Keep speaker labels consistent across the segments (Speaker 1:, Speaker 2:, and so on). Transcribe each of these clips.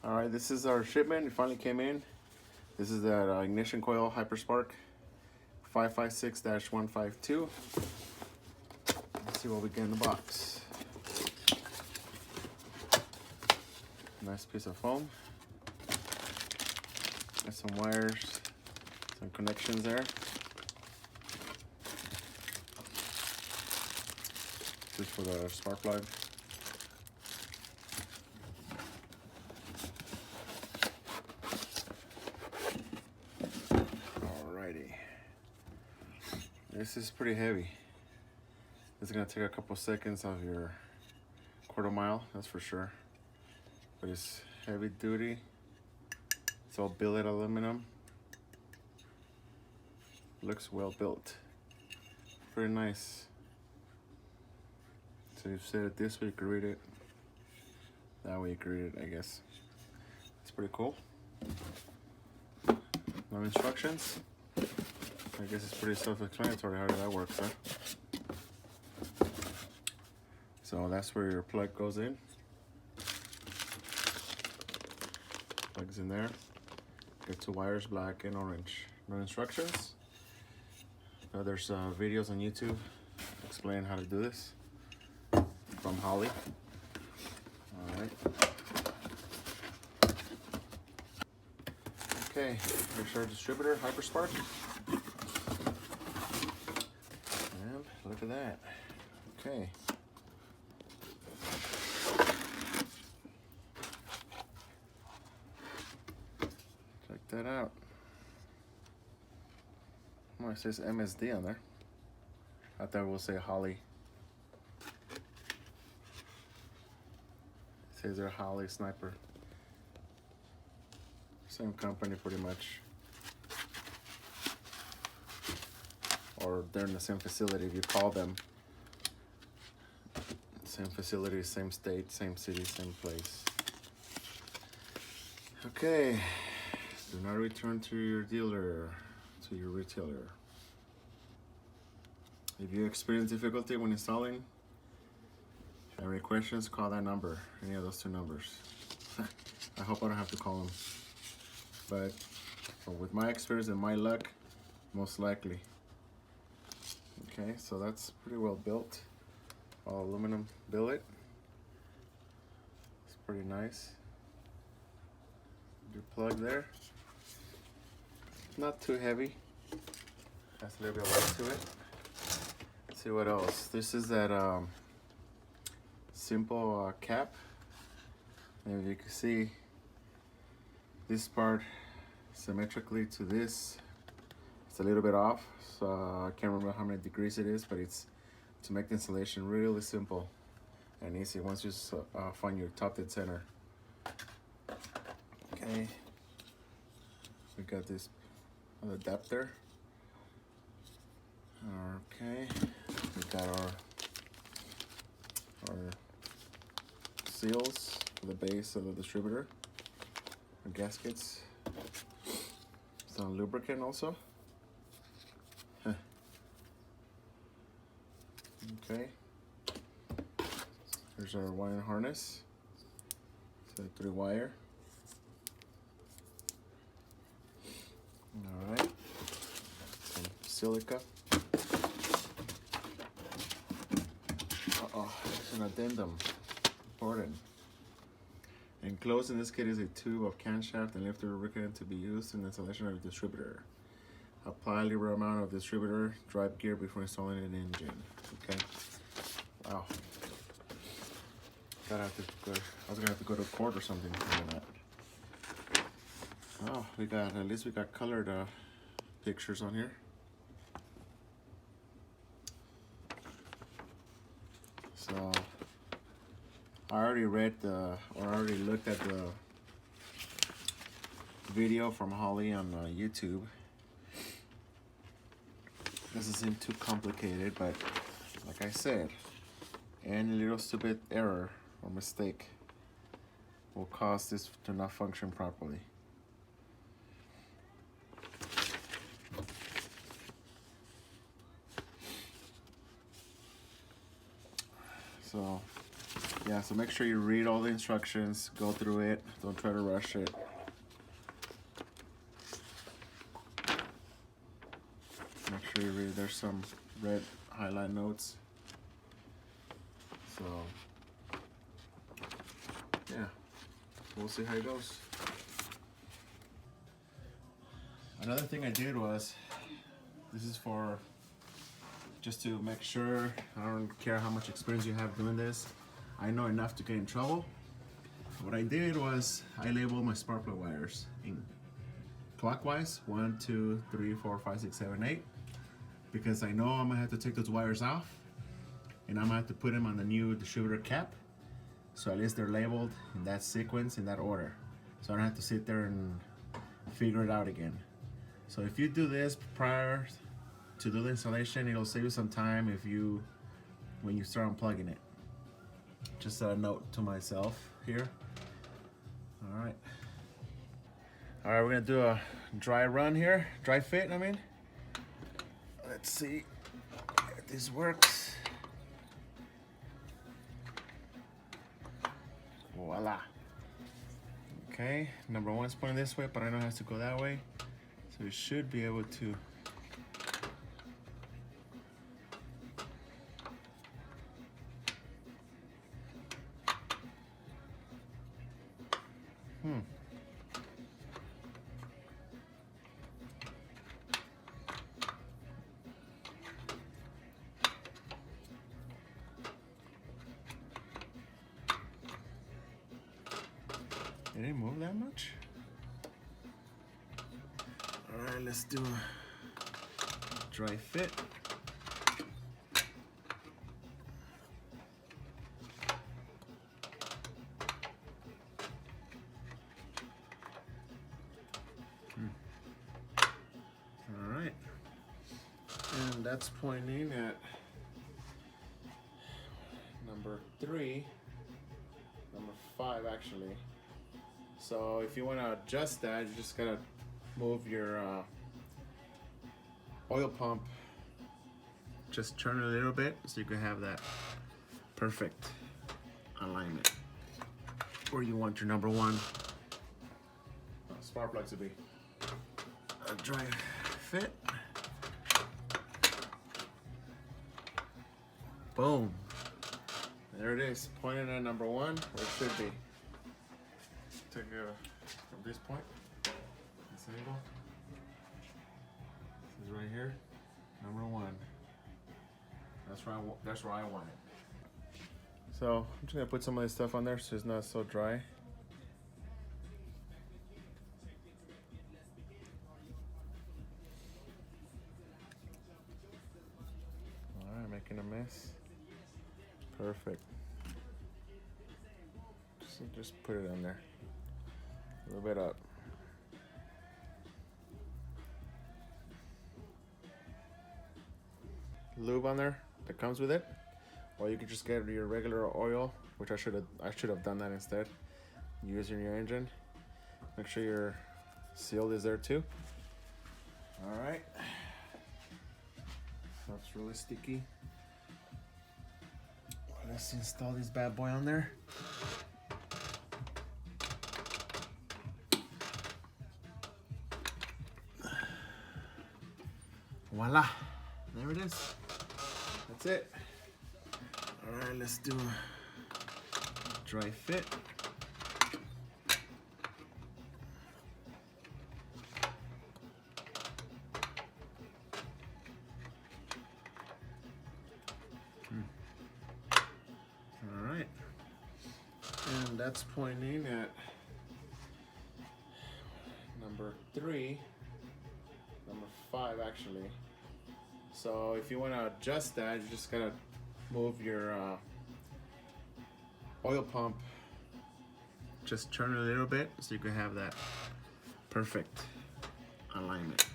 Speaker 1: All right, this is our shipment. It finally came in. This is that ignition coil Hyperspark 556-152. Let's see what we get in the box. Nice piece of foam. There's some wires, some connections there. This is for the spark plug. Alrighty. This is pretty heavy. This is gonna take a couple seconds of your quarter mile, that's for sure. But it's heavy duty. It's all billet aluminum. Looks well built. Pretty nice. So you've said it this way, you can read it. That way you can read it, I guess. It's pretty cool. No instructions. I guess it's pretty self-explanatory how that works, huh? So that's where your plug goes in. Plugs in there. Get two wires, black and orange. No instructions. There's videos on YouTube explain how to do this from Holley. All right. Okay, here's our distributor, Hyperspark. And look at that. Okay. Check that out. Oh, it says MSD on there. I thought it would say Holley. It says they're Holley Sniper. Same company pretty much. Or they're in the same facility if you call them. Same facility, same state, same city, same place. Okay. Do not return to your dealer, to your retailer. If you experience difficulty when installing, have any questions, call that number, any of those two numbers. I hope I don't have to call them. But with my experience and my luck, most likely. Okay, so that's pretty well built. All aluminum billet. It's pretty nice. Your plug there. Not too heavy. Has a little bit of weight to it. Let's see what else. This is that simple cap. And if you can see, this part symmetrically to this, it's a little bit off, so I can't remember how many degrees it is, but it's to make the installation really simple and easy once you find your top dead center. Okay, we got this adapter. Okay, we got our seals for the base of the distributor, our gaskets, some lubricant also. Okay, here's our wire harness. It's a 3-wire. All right, some silica. It's an addendum. Important. Enclosed in this kit is a tube of camshaft and lifter lubricant to be used in the installation of a distributor. Apply a liberal amount of distributor drive gear before installing an engine. Okay. Wow. I was gonna have to go to court or something for that. Oh, at least we got colored pictures on here. So I already already looked at the video from Holley on YouTube. Doesn't seem too complicated, but like I said, any little stupid error or mistake will cause this to not function properly. So Yeah, so make sure you read all the instructions, go through it, don't try to rush it. Make sure you read, there's some red highlight notes. So, yeah, we'll see how it goes. Another thing I did was, this is for just to make sure, I don't care how much experience you have doing this, I know enough to get in trouble. What I did was I labeled my spark plug wires in clockwise 1, 2, 3, 4, 5, 6, 7, 8, because I know I'm gonna have to take those wires off and I'm gonna have to put them on the new distributor cap, so at least they're labeled in that sequence, in that order, so I don't have to sit there and figure it out again. So if you do this prior to do the installation, it'll save you some time when you start unplugging it. Just a note to myself here. All right, we're gonna do a dry run here, dry fit, I mean. Let's see if this works. Voila. Okay, number one's pointing this way, but I know it has to go that way. So we should be able to It didn't move that much. All right, let's do a dry fit. All right, and that's pointing at number 3, number 5 actually. So if you want to adjust that, you just gotta move your oil pump, just turn it a little bit so you can have that perfect alignment where you want your number 1 spark plug to be. A dry fit. Boom. There it is, pointing at number 1 where it should be. Take from this point, this angle. This is right here, number 1. That's where I want it. So I'm just gonna put some of this stuff on there so it's not so dry. All right, making a mess. Perfect. Just put it on there. A little bit up. Lube on there that comes with it, or you could just get your regular oil, which I should have done that instead. Use in your engine. Make sure your seal is there too. All right. That's really sticky. Let's install this bad boy on there. Voila, there it is. That's it. All right, let's do a dry fit. All right, and that's pointing at number 3, number 5 actually. So if you want to adjust that, you just gotta move your oil pump, just turn it a little bit so you can have that perfect alignment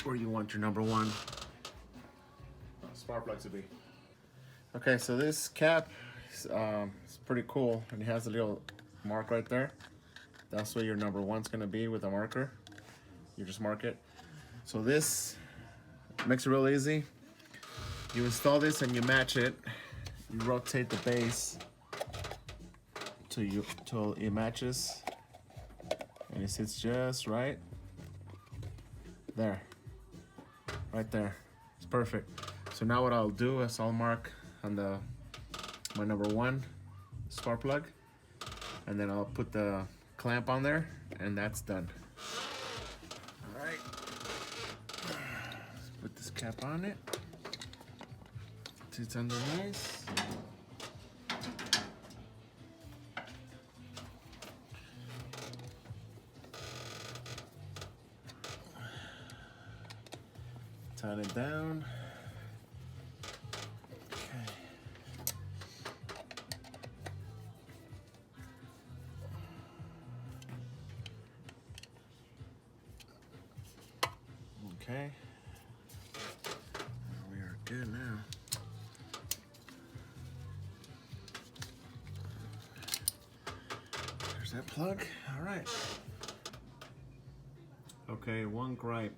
Speaker 1: where you want your number 1 spark plug to be. Okay, so this cap is pretty cool, and it has a little mark right there. That's where your number 1's gonna be with a marker. You just mark it. So this makes it real easy. You install this and you match it. You rotate the base till it matches and it sits just right there, right there. It's perfect. So now what I'll do is I'll mark on my number 1 spark plug, and then I'll put the clamp on there, and that's done. All right, let's put this cap on it. It's under nice. Tighten it down. Okay. Okay. We are good now. There's that plug. All right. Okay, one gripe.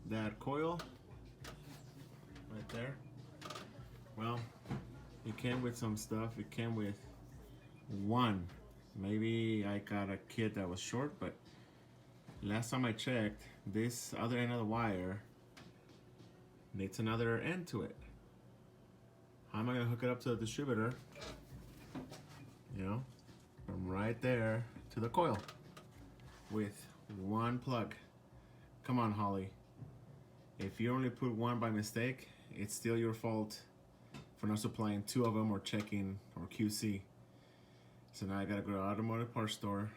Speaker 1: That coil right there, well, it came with some stuff. It came with one. Maybe I got a kit that was short, but last time I checked, this other end of the wire needs another end to it. How am I gonna hook it up to the distributor? You know, from right there to the coil with one plug. Come on, Holley. If you only put one by mistake, it's still your fault for not supplying 2 of them or checking or QC. So now I gotta go to an automotive parts store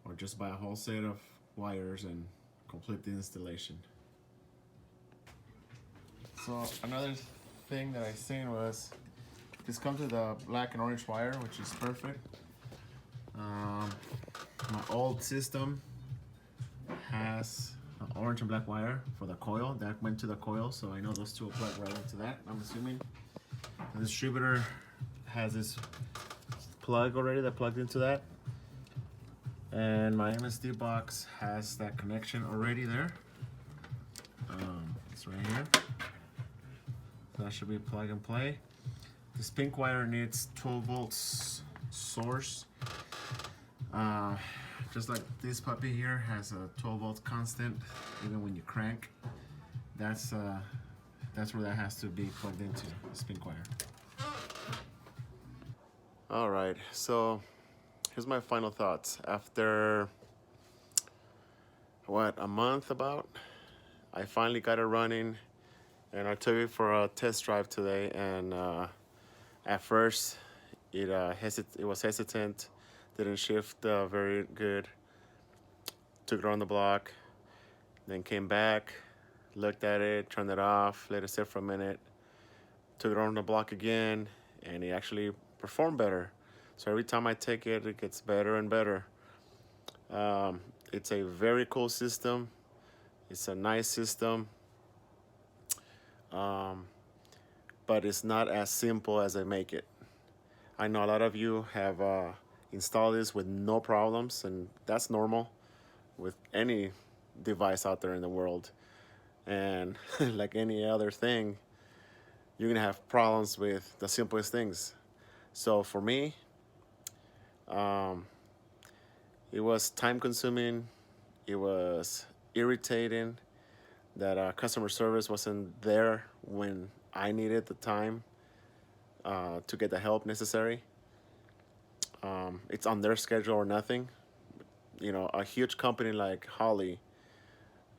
Speaker 1: or just buy a whole set of wires and complete the installation. So another thing that I seen was this comes with a black and orange wire, which is perfect. My old system has an orange and black wire for the coil that went to the coil, so I know those two will plug right into that, I'm assuming. The distributor has this plug already that plugged into that, and my MSD box has that connection already there. It's right here, so that should be plug and play. This pink wire needs 12 volts source. Just like this puppy here has a 12 volt constant, even when you crank. That's where that has to be plugged into, this pink wire. All right, so here's my final thoughts. After, what, a month about, I finally got it running, and I took it for a test drive today, and at first it was hesitant, didn't shift very good. Took it on the block, then came back, looked at it, turned it off, let it sit for a minute, took it on the block again, and it actually performed better. So every time I take it, it gets better and better. It's a very cool system. It's a nice system, but it's not as simple as I make it. I know a lot of you have installed this with no problems, and that's normal with any device out there in the world. And like any other thing, you're gonna have problems with the simplest things. So for me, it was time consuming, it was irritating that customer service wasn't there when I needed the time to get the help necessary. It's on their schedule or nothing. You know, a huge company like Holley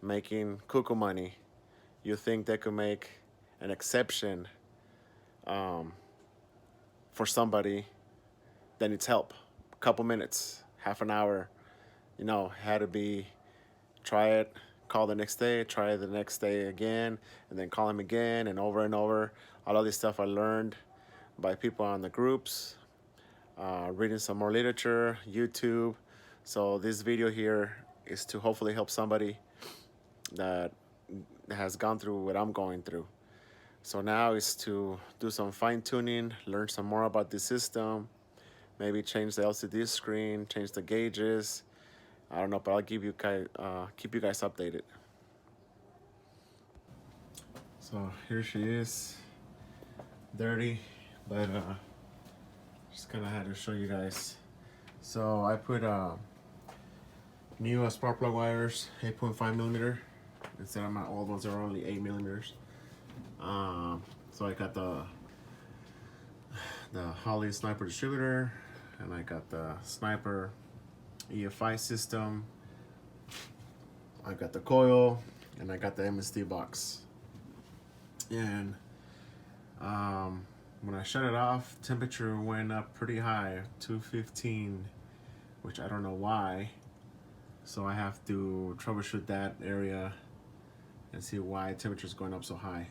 Speaker 1: making cuckoo money, you think they could make an exception for somebody that needs help. A couple minutes, half an hour, you know, had to be, try it, call the next day, try it the next day again, and then call them again, and over. All of this stuff I learned by people on the groups, reading some more literature, YouTube. So this video here is to hopefully help somebody that has gone through what I'm going through. So now is to do some fine tuning, learn some more about the system, maybe change the LCD screen, change the gauges. I don't know, but I'll give you guys, keep you guys updated. So here she is, dirty, but just kind of had to show you guys. So I put new spark plug wires, 8.5 millimeter. Instead of my old ones are only 8 millimeters. So I got the Holley Sniper distributor, and I got the Sniper EFI system. I got the coil, and I got the MSD box. And when I shut it off, temperature went up pretty high, 215, which I don't know why. So I have to troubleshoot that area and see why temperature is going up so high.